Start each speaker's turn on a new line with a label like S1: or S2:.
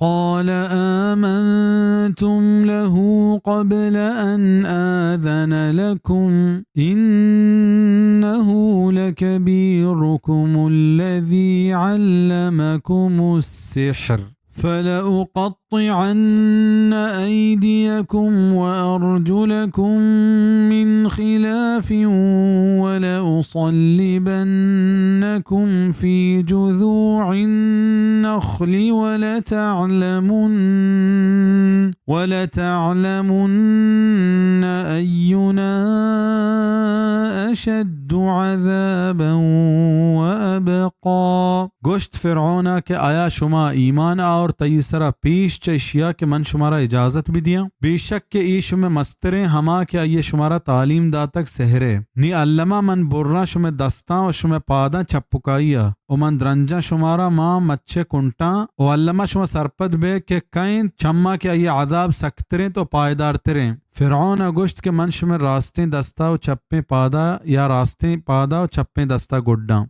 S1: قال آمنتم له قبل أن آذن لكم إنه لكبيركم الذي علمكم السحر فلأقطعن أيديكم وأرجلكم من خلاف ولأصلبنكم في جذوع النخل ولتعلمن أينا أشد عذابا وأبقى. گوشت فرعونا کہ آیا شما ایمان اور تیسرا پیش چشیا کہ من شمارا اجازت بھی دیا بے شک کہ ای شما مستریں ہما کہ آئیے شمارا تعلیم داتک سہرے نی علمہ من برنا شما دستاں و شما پاداں چپکائیا و من درنجا شمارا ماں مچے کنٹاں و علمہ شما سرپد بے کہ کہیں چما کہ آئیے عذاب سکتریں تو پائیدار تریں. فرعون گوشت کہ من شما راستیں دستا و چپیں پادا یا راستیں پادا و چپیں دستا گڈاں.